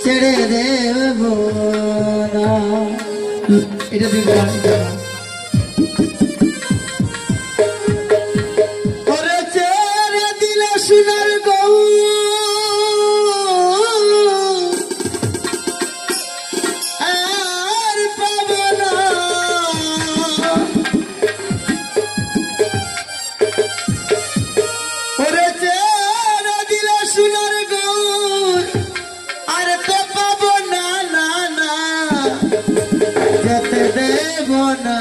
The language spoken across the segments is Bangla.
ছেড়ে দেব না। এটা দিন ওরে ছেড়ে দিলে সোনার গৌ আর পাব না। ওরে ছেড়ে দিলে সোনার গৌ আর তো পাব না, না না যেতে দেব না।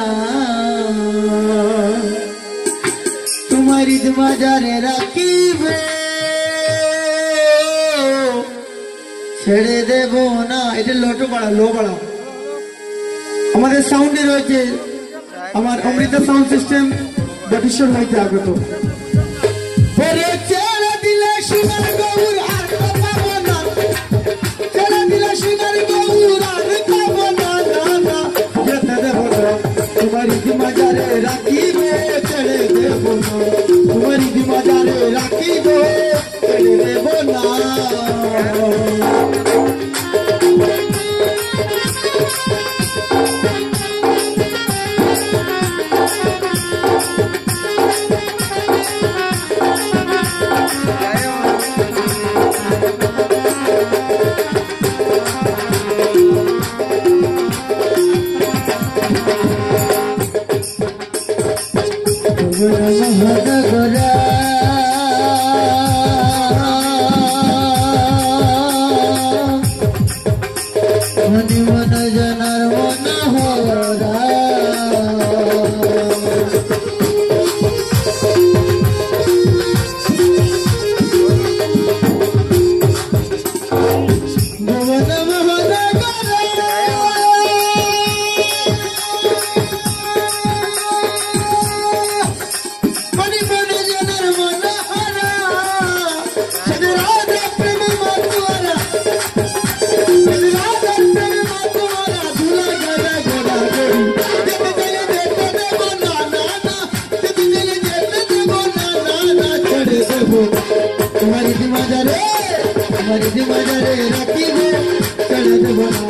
তোমার ঈদ বাজারে রাখিবে ছেড়ে দেব না। এটা লোটো বাড়া, লো বাড়া। আমাদের সাউন্ডে রয়েছে আমার অমৃতা সাউন্ড সিস্টেম বটেশ্বর হইতে আগত। ছেড়ে দিলে সোনার গৌর আর তো পাব না, ছেড়ে দিলে সোনার গৌর আর পাব না, না না যেতে দেব না। তোমার ঈদ বাজারে রাখিবে ছেড়ে দেব না। তোমার ঈদ বাজারে রাখিবে ছেড়ে দেব না। মন জনার মন হরা तुम्हारी दिमाजारे राखी हो चढ़े देव ना।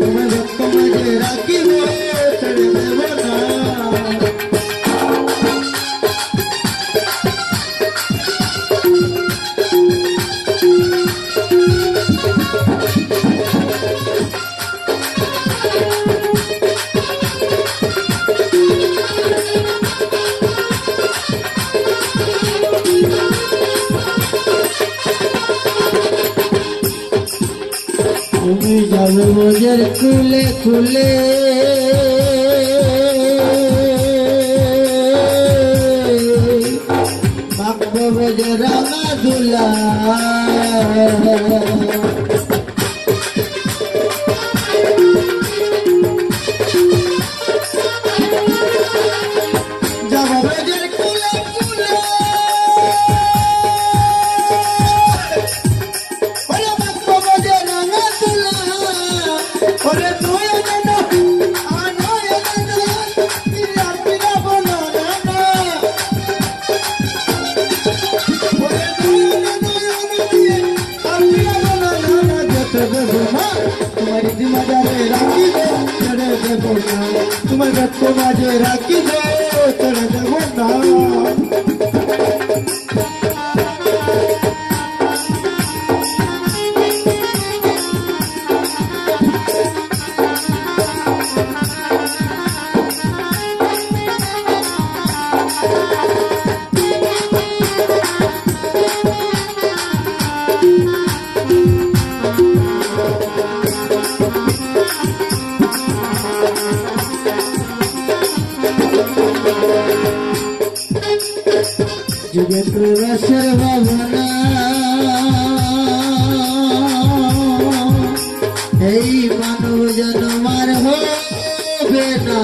तुम्हें भक्त मजे राखी हो चढ़े देव ना। जब मुझे खुले खुले रंगा दुला तुम्हारी दिमाजारे राखी दो चढ़े देव ना। तुम्हारे भक्त मजे राखी दो चढ़े देव ना। जगत सर्वभना এই মানব জন্মার হবে না।